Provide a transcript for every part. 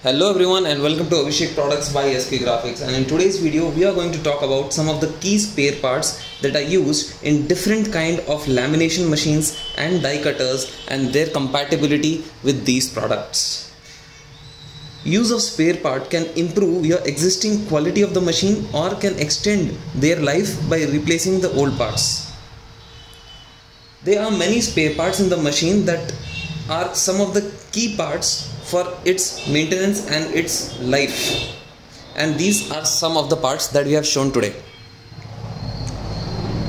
Hello everyone and welcome to Abhishek Products by SK Graphics, and in today's video we are going to talk about some of the key spare parts that are used in different kind of lamination machines and die cutters and their compatibility with these products. Use of spare part can improve your existing quality of the machine or can extend their life by replacing the old parts. There are many spare parts in the machine that are some of the key parts for its maintenance and its life, and these are some of the parts that we have shown today.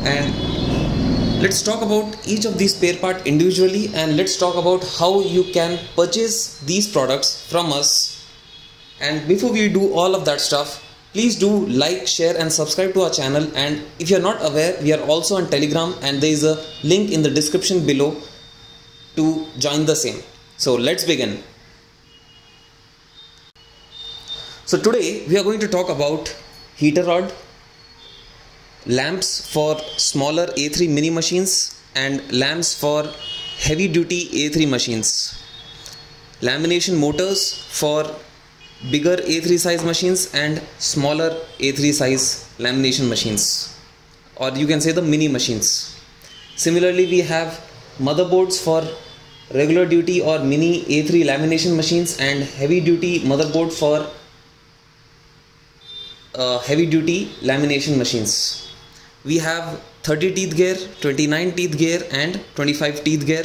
And let's talk about each of these spare part individually, and let's talk about how you can purchase these products from us. And before we do all of that stuff, please do like, share and subscribe to our channel. And if you're not aware, we are also on Telegram and there is a link in the description below to join the same. So let's begin. So today we are going to talk about heater rod, lamps for smaller A3 mini machines and lamps for heavy duty A3 machines, lamination motors for bigger A3 size machines and smaller A3 size lamination machines, or you can say the mini machines. Similarly, we have motherboards for regular duty or mini A3 lamination machines and heavy duty motherboard for heavy duty lamination machines. We have 30 teeth gear, 29 teeth gear and 25 teeth gear.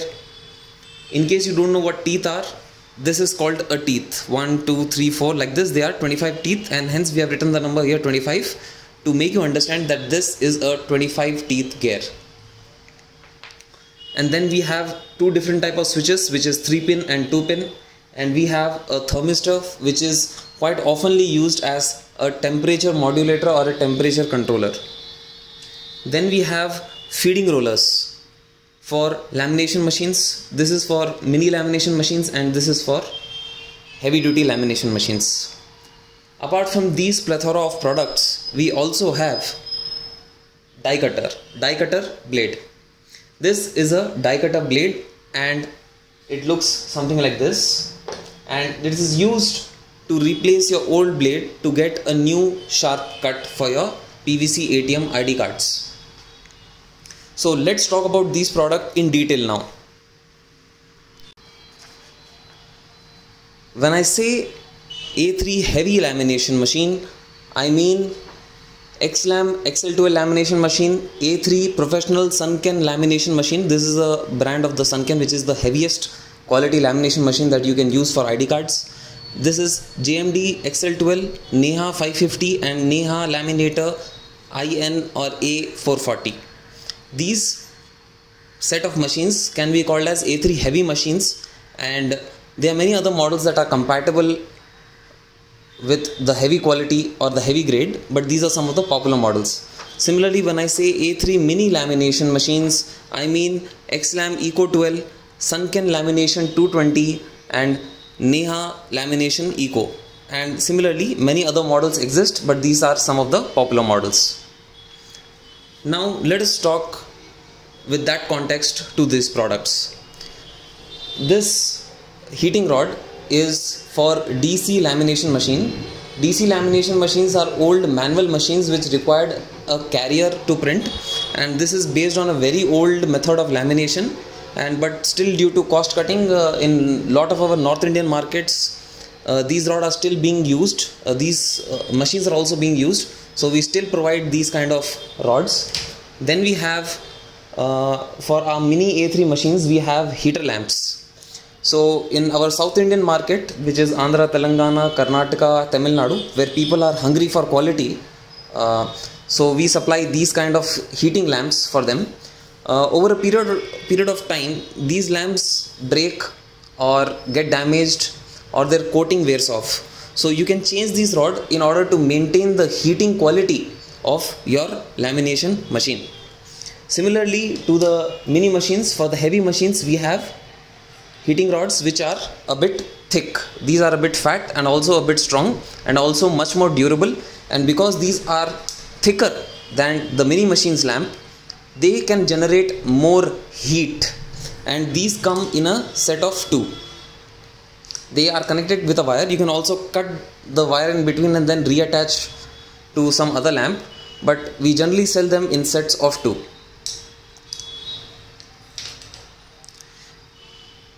In case you don't know what teeth are, this is called a teeth. 1, 2, 3, 4 like this. They are 25 teeth, and hence we have written the number here 25 to make you understand that this is a 25 teeth gear. And then we have two different type of switches, which is 3-pin and 2-pin, and we have a thermistor which is quite oftenly used as a temperature modulator or a temperature controller. Then we have feeding rollers for lamination machines. This is for mini lamination machines and this is for heavy duty lamination machines. Apart from these plethora of products, we also have die cutter blade. This is a die cutter blade and it looks something like this, and this is used to replace your old blade to get a new sharp cut for your PVC ATM ID cards. So let's talk about these products in detail now. When I say A3 heavy lamination machine, I mean XLAM XL12 lamination machine, A3 professional Sunken lamination machine. This is a brand of the Sunken, which is the heaviest quality lamination machine that you can use for ID cards. This is JMD XL12, Neha 550 and Neha laminator IN or A440. These set of machines can be called as A3 heavy machines, and there are many other models that are compatible with the heavy quality or the heavy grade, but these are some of the popular models. Similarly, when I say A3 mini lamination machines, I mean XLAM Eco 12, Sunken lamination 220 and Neha lamination Eco. And similarly many other models exist, but these are some of the popular models. Now let us talk with that context to these products. This heating rod is for DC lamination machine. DC lamination machines are old manual machines which required a carrier to print, and this is based on a very old method of lamination. But still, due to cost cutting in lot of our North Indian markets, these rods are still being used. These machines are also being used, so we still provide these kind of rods. Then we have for our mini A3 machines, we have heater lamps. So in our South Indian market, which is Andhra, Telangana, Karnataka, Tamil Nadu, where people are hungry for quality, so we supply these kind of heating lamps for them. Over a period of time, these lamps break or get damaged or their coating wears off. So you can change these rod in order to maintain the heating quality of your lamination machine. Similarly to the mini machines, for the heavy machines we have heating rods which are a bit thick. These are a bit fat and also a bit strong and also much more durable, and because these are thicker than the mini machines lamp, they can generate more heat, and these come in a set of 2. they are connected with a wire. You can also cut the wire in between and then reattach to some other lamp, but we generally sell them in sets of 2.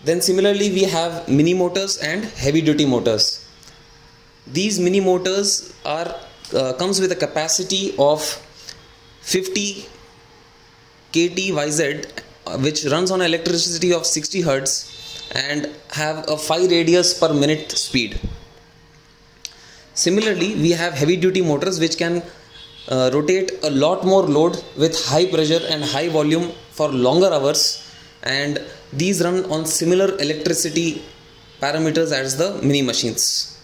Then similarly we have mini motors and heavy duty motors. These mini motors are comes with a capacity of 50 kTyz, which runs on electricity of 60 Hz and have a 5 radius per minute speed. Similarly, we have heavy duty motors which can rotate a lot more load with high pressure and high volume for longer hours, and these run on similar electricity parameters as the mini machines.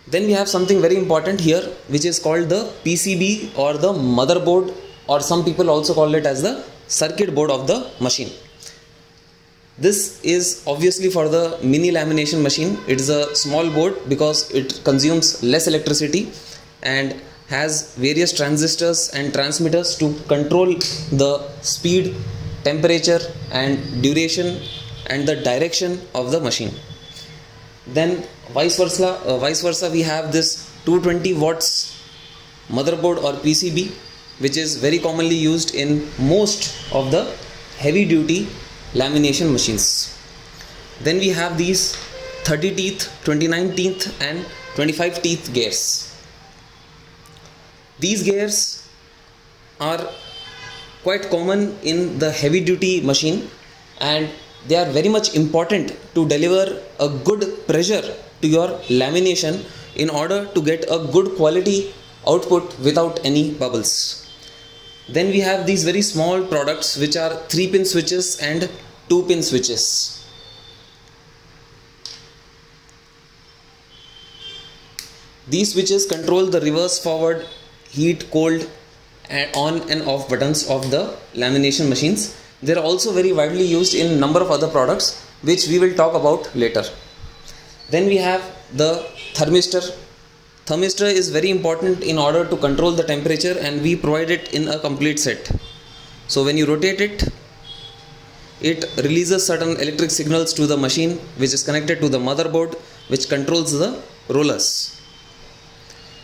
Then we have something very important here, which is called the PCB or the motherboard, or some people also call it as the circuit board of the machine. This is obviously for the mini lamination machine. It is a small board because it consumes less electricity and has various transistors and transmitters to control the speed, temperature and duration and the direction of the machine. Then vice versa we have this 220 watts motherboard or PCB, which is very commonly used in most of the heavy duty lamination machines. Then we have these 30 teeth, 29 teeth and 25 teeth gears. These gears are quite common in the heavy duty machine, and they are very much important to deliver a good pressure to your lamination in order to get a good quality output without any bubbles. Then we have these very small products which are 3-pin switches and 2-pin switches. These switches control the reverse, forward, heat, cold and on and off buttons of the lamination machines. They are also very widely used in a number of other products which we will talk about later. Then we have the thermistor. Thermistor is very important in order to control the temperature, and we provide it in a complete set. So when you rotate it, it releases certain electric signals to the machine which is connected to the motherboard, which controls the rollers.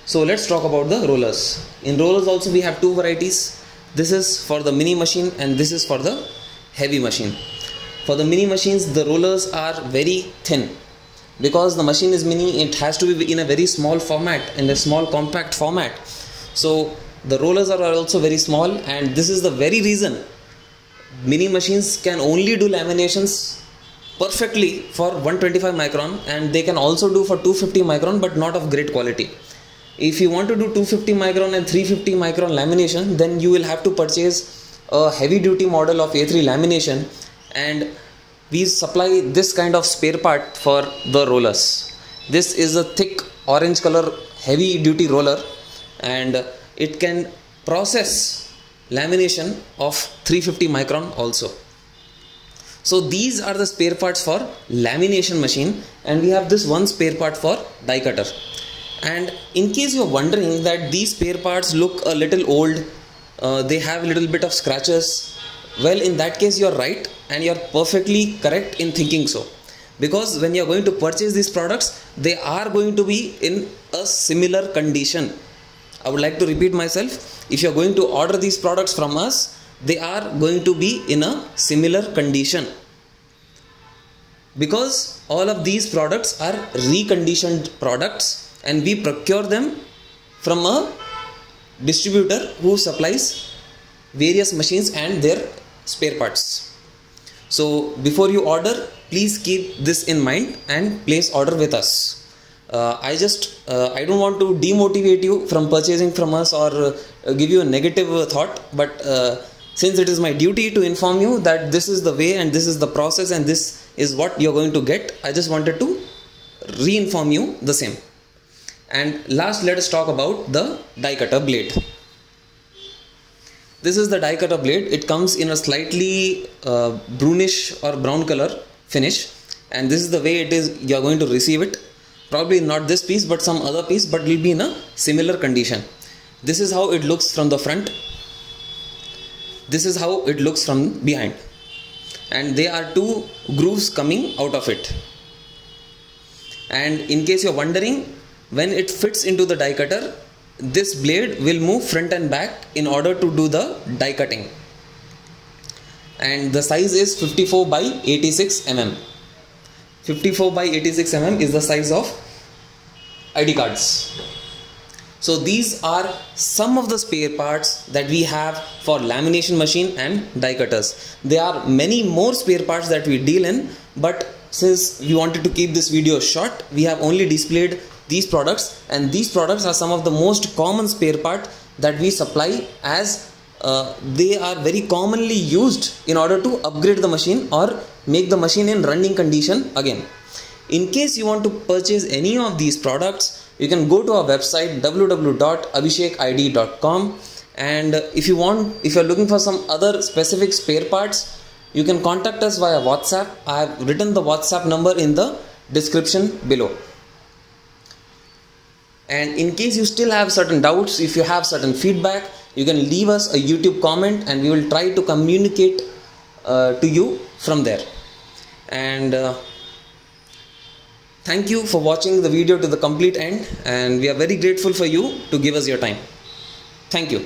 So let's talk about the rollers. In rollers also we have 2 varieties. This is for the mini machine and this is for the heavy machine. For the mini machines, the rollers are very thin. Because the machine is mini, it has to be in a very small format and a small compact format. So the rollers are also very small, and this is the very reason mini machines can only do laminations perfectly for 125 micron, and they can also do for 250 micron, but not of great quality. If you want to do 250 micron and 350 micron lamination, then you will have to purchase a heavy duty model of A3 lamination, and we supply this kind of spare part for the rollers. This is a thick orange color heavy duty roller, and it can process lamination of 350 micron also. So these are the spare parts for lamination machine, and we have this one spare part for die cutter. And in case you are wondering that these spare parts look a little old, they have a little bit of scratches, well, in that case you are right, and you are perfectly correct in thinking so, because when you are going to purchase these products, they are going to be in a similar condition. I would like to repeat myself, if you are going to order these products from us, they are going to be in a similar condition, because all of these products are reconditioned products, and we procure them from a distributor who supplies various machines and their spare parts. So before you order, please keep this in mind and place order with us. I don't want to demotivate you from purchasing from us or give you a negative thought, but since it is my duty to inform you that this is the way and this is the process and this is what you are going to get, I just wanted to re-inform you the same. And last, let us talk about the die cutter blade. This is the die cutter blade. It comes in a slightly brownish or brown color finish, and this is the way it is you are going to receive it. Probably not this piece but some other piece, but will be in a similar condition. This is how it looks from the front. This is how it looks from behind, and there are 2 grooves coming out of it. And in case you're wondering, when it fits into the die cutter, this blade will move front and back in order to do the die cutting. And the size is 54 by 86 mm. 54 by 86 mm is the size of ID cards. So these are some of the spare parts that we have for lamination machine and die cutters. There are many more spare parts that we deal in, but since we wanted to keep this video short, we have only displayed these products, and these products are some of the most common spare part that we supply, as they are very commonly used in order to upgrade the machine or make the machine in running condition again. In case you want to purchase any of these products, you can go to our website www.abhishekid.com, and if you're looking for some other specific spare parts, you can contact us via WhatsApp. I have written the WhatsApp number in the description below. And in case you still have certain doubts, if you have certain feedback, you can leave us a YouTube comment and we will try to communicate to you from there. And thank you for watching the video to the complete end, and we are very grateful for you to give us your time. Thank you.